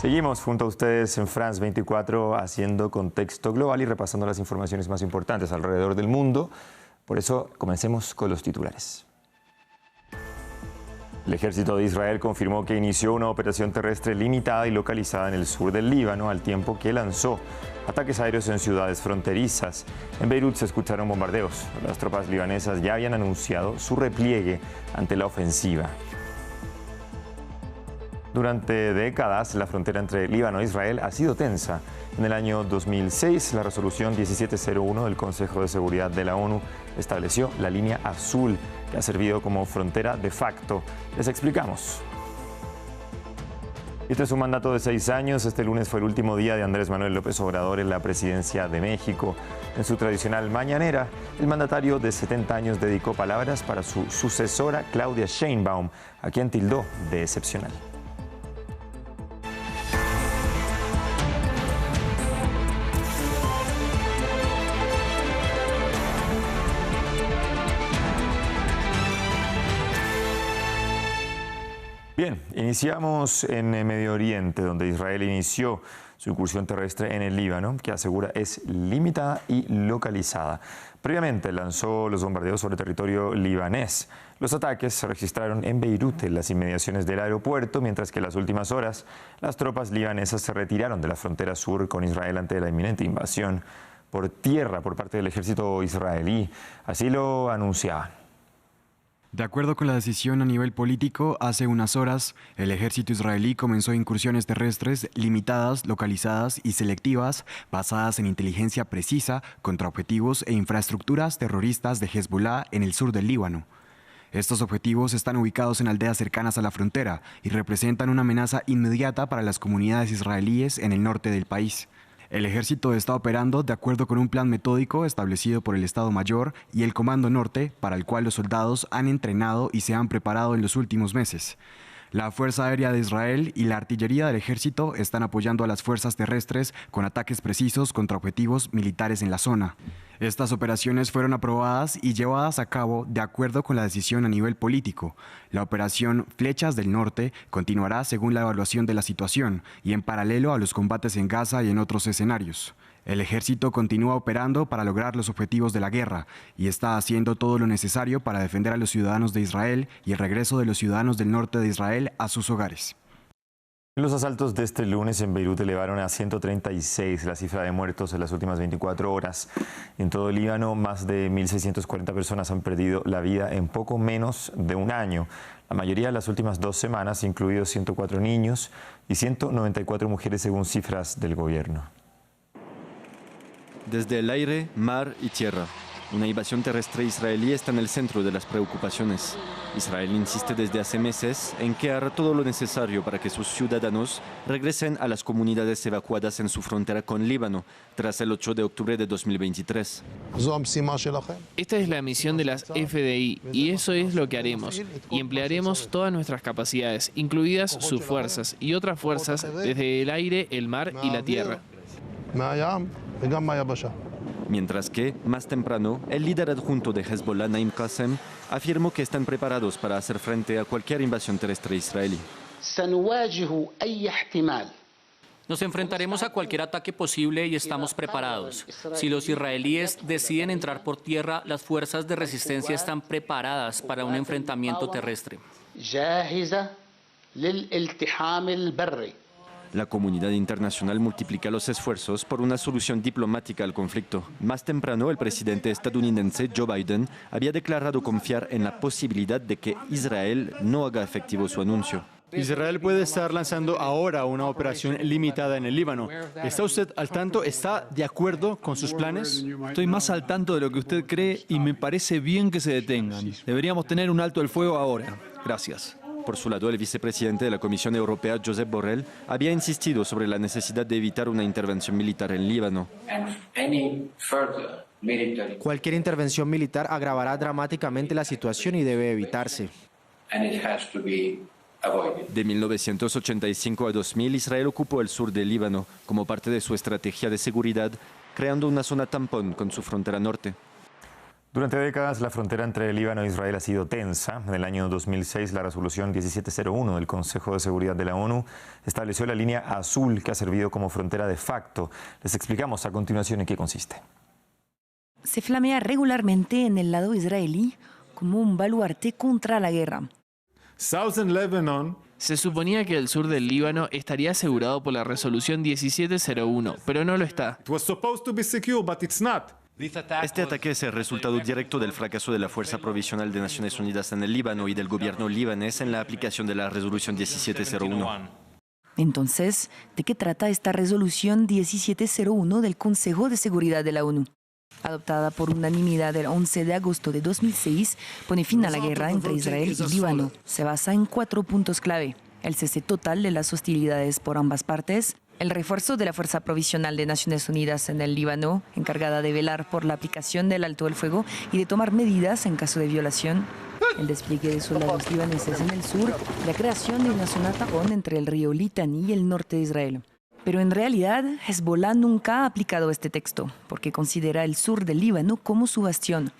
Seguimos junto a ustedes en France 24 haciendo contexto global y repasando las informaciones más importantes alrededor del mundo. Por eso comencemos con los titulares. El ejército de Israel confirmó que inició una operación terrestre limitada y localizada en el sur del Líbano, al tiempo que lanzó ataques aéreos en ciudades fronterizas. En Beirut se escucharon bombardeos. Las tropas libanesas ya habían anunciado su repliegue ante la ofensiva. Durante décadas, la frontera entre Líbano e Israel ha sido tensa. En el año 2006, la resolución 1701 del Consejo de Seguridad de la ONU estableció la línea azul, que ha servido como frontera de facto. Les explicamos. Y tras un mandato de 6 años, este lunes fue el último día de Andrés Manuel López Obrador en la presidencia de México. En su tradicional mañanera, el mandatario de 70 años dedicó palabras para su sucesora, Claudia Sheinbaum, a quien tildó de excepcional. Bien, iniciamos en Medio Oriente, donde Israel inició su incursión terrestre en el Líbano, que asegura es limitada y localizada. Previamente lanzó los bombardeos sobre territorio libanés. Los ataques se registraron en Beirut, en las inmediaciones del aeropuerto, mientras que en las últimas horas las tropas libanesas se retiraron de la frontera sur con Israel ante la inminente invasión por tierra por parte del ejército israelí. Así lo anunciaban. De acuerdo con la decisión a nivel político, hace unas horas, el ejército israelí comenzó incursiones terrestres limitadas, localizadas y selectivas, basadas en inteligencia precisa contra objetivos e infraestructuras terroristas de Hezbollah en el sur del Líbano. Estos objetivos están ubicados en aldeas cercanas a la frontera y representan una amenaza inmediata para las comunidades israelíes en el norte del país. El ejército está operando de acuerdo con un plan metódico establecido por el Estado Mayor y el Comando Norte, para el cual los soldados han entrenado y se han preparado en los últimos meses. La Fuerza Aérea de Israel y la artillería del ejército están apoyando a las fuerzas terrestres con ataques precisos contra objetivos militares en la zona. Estas operaciones fueron aprobadas y llevadas a cabo de acuerdo con la decisión a nivel político. La operación Flechas del Norte continuará según la evaluación de la situación y en paralelo a los combates en Gaza y en otros escenarios. El ejército continúa operando para lograr los objetivos de la guerra y está haciendo todo lo necesario para defender a los ciudadanos de Israel y el regreso de los ciudadanos del norte de Israel a sus hogares. Los asaltos de este lunes en Beirut elevaron a 136 la cifra de muertos en las últimas 24 horas. En todo el Líbano, más de 1.640 personas han perdido la vida en poco menos de un año. La mayoría en las últimas 2 semanas, incluidos 104 niños y 194 mujeres según cifras del gobierno. Desde el aire, mar y tierra, una invasión terrestre israelí está en el centro de las preocupaciones. Israel insiste desde hace meses en que hará todo lo necesario para que sus ciudadanos regresen a las comunidades evacuadas en su frontera con Líbano tras el 8 de octubre de 2023. Esta es la misión de las FDI y eso es lo que haremos. Y emplearemos todas nuestras capacidades, incluidas sus fuerzas y otras fuerzas desde el aire, el mar y la tierra. Mientras que, más temprano, el líder adjunto de Hezbollah, Naim Qassem, afirmó que están preparados para hacer frente a cualquier invasión terrestre israelí. Nos enfrentaremos a cualquier ataque posible y estamos preparados. Si los israelíes deciden entrar por tierra, las fuerzas de resistencia están preparadas para un enfrentamiento terrestre. La comunidad internacional multiplica los esfuerzos por una solución diplomática al conflicto. Más temprano, el presidente estadounidense Joe Biden había declarado confiar en la posibilidad de que Israel no haga efectivo su anuncio. Israel puede estar lanzando ahora una operación limitada en el Líbano. ¿Está usted al tanto? ¿Está de acuerdo con sus planes? Estoy más al tanto de lo que usted cree y me parece bien que se detengan. Deberíamos tener un alto el fuego ahora. Gracias. Por su lado, el vicepresidente de la Comisión Europea, Josep Borrell, había insistido sobre la necesidad de evitar una intervención militar en Líbano. Cualquier intervención militar agravará dramáticamente la situación y debe evitarse. De 1985 a 2000, Israel ocupó el sur del Líbano como parte de su estrategia de seguridad, creando una zona tampón con su frontera norte. Durante décadas, la frontera entre Líbano e Israel ha sido tensa. En el año 2006, la resolución 1701 del Consejo de Seguridad de la ONU estableció la línea azul que ha servido como frontera de facto. Les explicamos a continuación en qué consiste. Se flamea regularmente en el lado israelí como un baluarte contra la guerra. Se suponía que el sur del Líbano estaría asegurado por la resolución 1701, pero no lo está. Este ataque es el resultado directo del fracaso de la Fuerza Provisional de Naciones Unidas en el Líbano y del gobierno libanés en la aplicación de la resolución 1701. Entonces, ¿de qué trata esta resolución 1701 del Consejo de Seguridad de la ONU? Adoptada por unanimidad el 11 de agosto de 2006, pone fin a la guerra entre Israel y Líbano. Se basa en 4 puntos clave: el cese total de las hostilidades por ambas partes, el refuerzo de la Fuerza Provisional de Naciones Unidas en el Líbano, encargada de velar por la aplicación del alto el fuego y de tomar medidas en caso de violación, el despliegue de soldados libaneses en el sur, la creación de una zona tapón entre el río Litani y el norte de Israel. Pero en realidad, Hezbollah nunca ha aplicado este texto, porque considera el sur del Líbano como su bastión.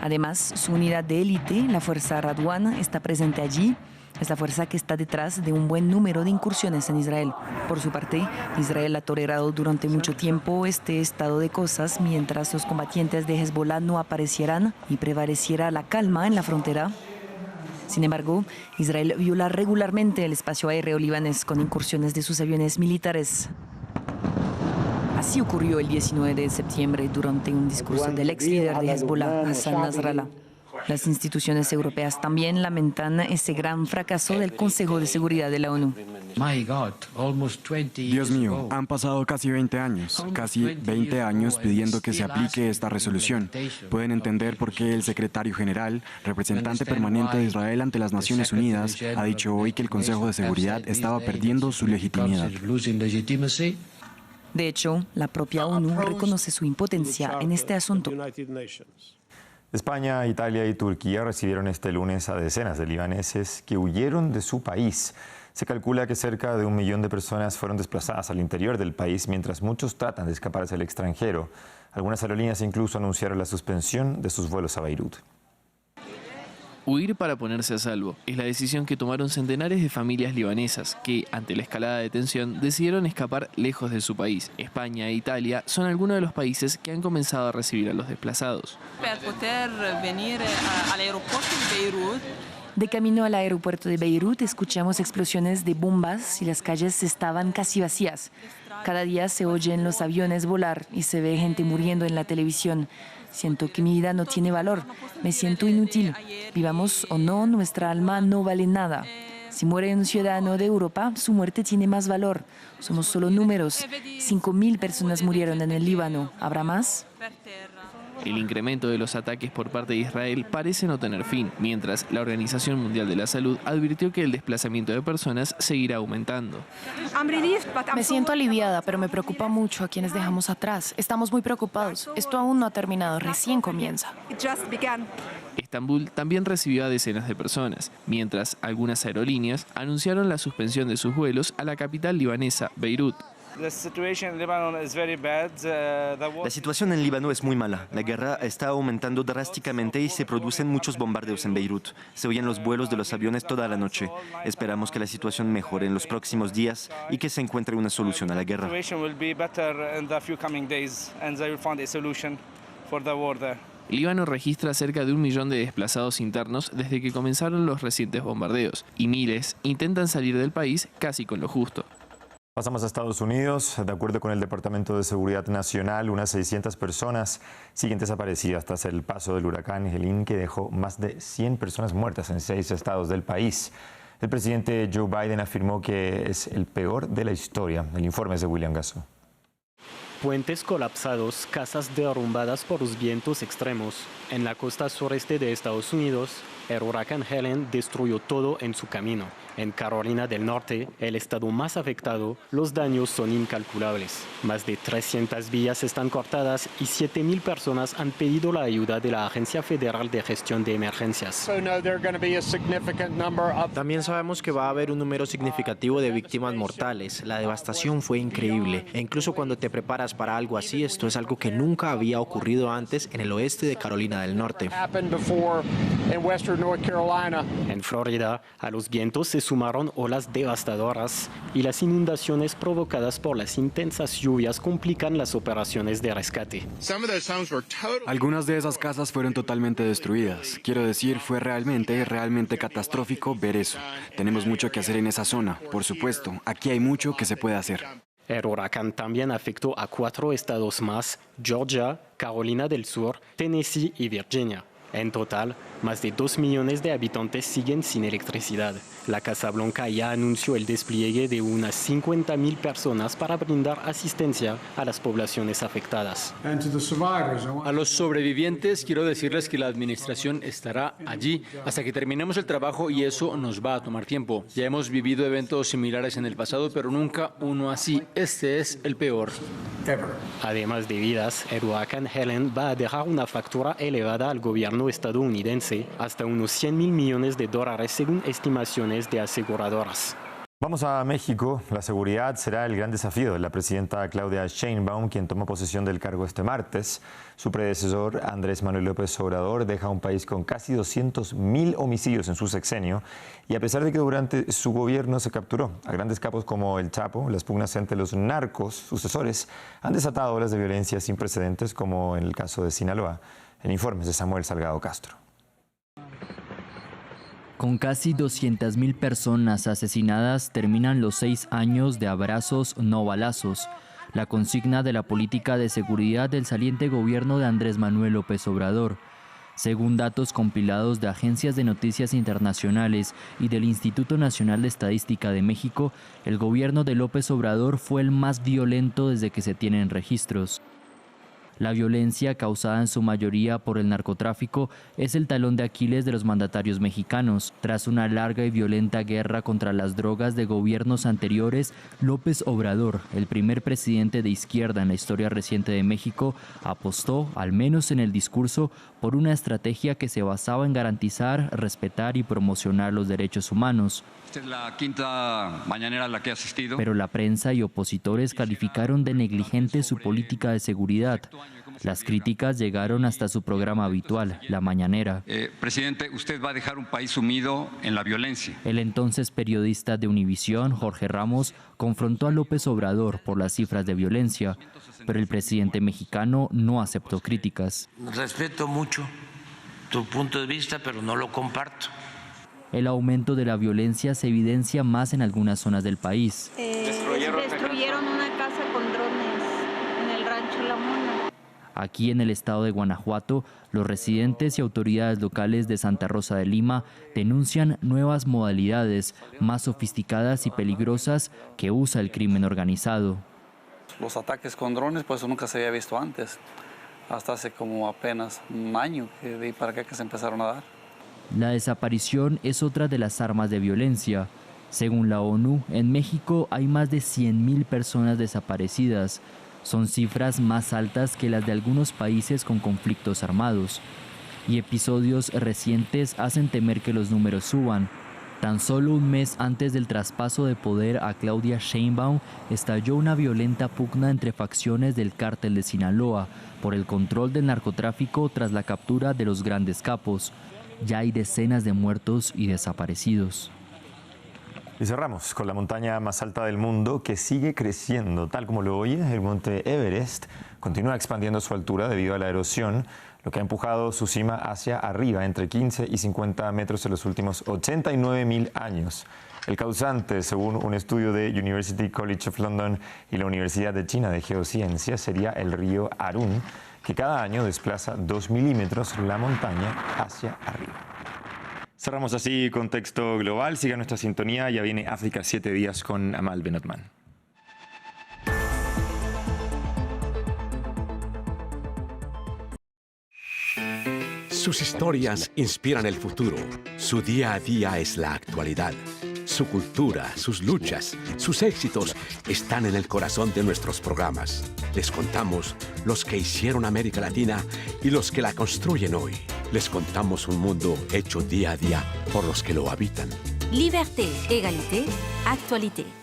Además, su unidad de élite, la Fuerza Radwan, está presente allí. Es la fuerza que está detrás de un buen número de incursiones en Israel. Por su parte, Israel ha tolerado durante mucho tiempo este estado de cosas mientras los combatientes de Hezbollah no aparecieran y prevaleciera la calma en la frontera. Sin embargo, Israel viola regularmente el espacio aéreo libanés con incursiones de sus aviones militares. Así ocurrió el 19 de septiembre durante un discurso del ex líder de Hezbollah, Hassan Nasrallah. Las instituciones europeas también lamentan ese gran fracaso del Consejo de Seguridad de la ONU. Dios mío, han pasado casi 20 años pidiendo que se aplique esta resolución. Pueden entender por qué el secretario general, representante permanente de Israel ante las Naciones Unidas, ha dicho hoy que el Consejo de Seguridad estaba perdiendo su legitimidad. De hecho, la propia ONU reconoce su impotencia en este asunto. España, Italia y Turquía recibieron este lunes a decenas de libaneses que huyeron de su país. Se calcula que cerca de 1 millón de personas fueron desplazadas al interior del país, mientras muchos tratan de escapar hacia el extranjero. Algunas aerolíneas incluso anunciaron la suspensión de sus vuelos a Beirut. Huir para ponerse a salvo es la decisión que tomaron centenares de familias libanesas que, ante la escalada de tensión, decidieron escapar lejos de su país. España e Italia son algunos de los países que han comenzado a recibir a los desplazados. Para poder venir al aeropuerto de Beirut. De camino al aeropuerto de Beirut, escuchamos explosiones de bombas y las calles estaban casi vacías. Cada día se oyen los aviones volar y se ve gente muriendo en la televisión. Siento que mi vida no tiene valor, me siento inútil. Vivamos o no, nuestra alma no vale nada. Si muere un ciudadano de Europa, su muerte tiene más valor. Somos solo números. 5.000 personas murieron en el Líbano. ¿Habrá más? El incremento de los ataques por parte de Israel parece no tener fin, mientras la Organización Mundial de la Salud advirtió que el desplazamiento de personas seguirá aumentando. Me siento aliviada, pero me preocupa mucho a quienes dejamos atrás. Estamos muy preocupados. Esto aún no ha terminado, recién comienza. Estambul también recibió a decenas de personas, mientras algunas aerolíneas anunciaron la suspensión de sus vuelos a la capital libanesa, Beirut. La situación en Líbano es muy mala. La guerra está aumentando drásticamente y se producen muchos bombardeos en Beirut. Se oyen los vuelos de los aviones toda la noche. Esperamos que la situación mejore en los próximos días y que se encuentre una solución a la guerra. Líbano registra cerca de 1 millón de desplazados internos desde que comenzaron los recientes bombardeos, y miles intentan salir del país casi con lo justo. Pasamos a Estados Unidos. De acuerdo con el Departamento de Seguridad Nacional, unas 600 personas siguen desaparecidas tras el paso del huracán Helene, que dejó más de 100 personas muertas en 6 estados del país. El presidente Joe Biden afirmó que es el peor de la historia. El informe es de William Gasso. Puentes colapsados, casas derrumbadas por los vientos extremos. En la costa sureste de Estados Unidos, El huracán Helen destruyó todo en su camino. En Carolina del Norte, el estado más afectado, los daños son incalculables. Más de 300 vías están cortadas y 7.000 personas han pedido la ayuda de la Agencia Federal de Gestión de Emergencias. También sabemos que va a haber un número significativo de víctimas mortales. La devastación fue increíble. E incluso cuando te preparas para algo así, esto es algo que nunca había ocurrido antes en el oeste de Carolina del Norte. En Florida, a los vientos se sumaron olas devastadoras y las inundaciones provocadas por las intensas lluvias complican las operaciones de rescate. Algunas de esas casas fueron totalmente destruidas. Quiero decir, fue realmente catastrófico ver eso. Tenemos mucho que hacer en esa zona, por supuesto. Aquí hay mucho que se puede hacer. El huracán también afectó a 4 estados más: Georgia, Carolina del Sur, Tennessee y Virginia. En total, más de 2 millones de habitantes siguen sin electricidad. La Casa Blanca ya anunció el despliegue de unas 50.000 personas para brindar asistencia a las poblaciones afectadas. A los sobrevivientes quiero decirles que la administración estará allí hasta que terminemos el trabajo y eso nos va a tomar tiempo. Ya hemos vivido eventos similares en el pasado, pero nunca uno así. Este es el peor. Además de vidas, el huracán Helen va a dejar una factura elevada al gobierno estadounidense, hasta unos 100.000 millones de dólares según estimaciones de aseguradoras. Vamos a México. La seguridad será el gran desafío de la presidenta Claudia Sheinbaum, quien tomó posesión del cargo este martes. Su predecesor, Andrés Manuel López Obrador, deja un país con casi 200.000 homicidios en su sexenio. Y a pesar de que durante su gobierno se capturó a grandes capos como el Chapo, las pugnas entre los narcos sucesores han desatado olas de violencia sin precedentes, como en el caso de Sinaloa. El informe es de Samuel Salgado Castro. Con casi 200.000 personas asesinadas, terminan los 6 años de abrazos, no balazos. La consigna de la política de seguridad del saliente gobierno de Andrés Manuel López Obrador. Según datos compilados de agencias de noticias internacionales y del Instituto Nacional de Estadística de México, el gobierno de López Obrador fue el más violento desde que se tienen registros. La violencia, causada en su mayoría por el narcotráfico, es el talón de Aquiles de los mandatarios mexicanos. Tras una larga y violenta guerra contra las drogas de gobiernos anteriores, López Obrador, el primer presidente de izquierda en la historia reciente de México, apostó, al menos en el discurso, por una estrategia que se basaba en garantizar, respetar y promocionar los derechos humanos. Esta es la quinta mañanera a la que he asistido. Pero la prensa y opositores calificaron de negligente su política de seguridad. Las críticas llegaron hasta su programa habitual, La Mañanera. Presidente, usted va a dejar un país sumido en la violencia. El entonces periodista de Univisión, Jorge Ramos, confrontó a López Obrador por las cifras de violencia, pero el presidente mexicano no aceptó críticas. Respeto mucho tu punto de vista, pero no lo comparto. El aumento de la violencia se evidencia más en algunas zonas del país. Destruyeron una casa con drones en el rancho La Mona. Aquí en el estado de Guanajuato, los residentes y autoridades locales de Santa Rosa de Lima denuncian nuevas modalidades más sofisticadas y peligrosas que usa el crimen organizado. Los ataques con drones, pues eso nunca se había visto antes. Hasta hace como apenas un año que de ahí para acá que se empezaron a dar. La desaparición es otra de las armas de violencia. Según la ONU, en México hay más de 100.000 personas desaparecidas. Son cifras más altas que las de algunos países con conflictos armados. Y episodios recientes hacen temer que los números suban. Tan solo un mes antes del traspaso de poder a Claudia Sheinbaum, estalló una violenta pugna entre facciones del cártel de Sinaloa por el control del narcotráfico tras la captura de los grandes capos. Ya hay decenas de muertos y desaparecidos. Y cerramos con la montaña más alta del mundo que sigue creciendo. Tal como lo oye, el monte Everest continúa expandiendo su altura debido a la erosión, lo que ha empujado su cima hacia arriba entre 15 y 50 metros en los últimos 89.000 años. El causante, según un estudio de University College of London y la Universidad de China de Geociencias, sería el río Arun, que cada año desplaza 2 milímetros la montaña hacia arriba. Cerramos así Contexto Global. Siga nuestra sintonía. Ya viene África 7 días con Amal Ben-Otman. Sus historias inspiran el futuro. Su día a día es la actualidad. Su cultura, sus luchas, sus éxitos están en el corazón de nuestros programas. Les contamos los que hicieron América Latina y los que la construyen hoy. Les contamos un mundo hecho día a día por los que lo habitan. Liberté, égalité, actualité.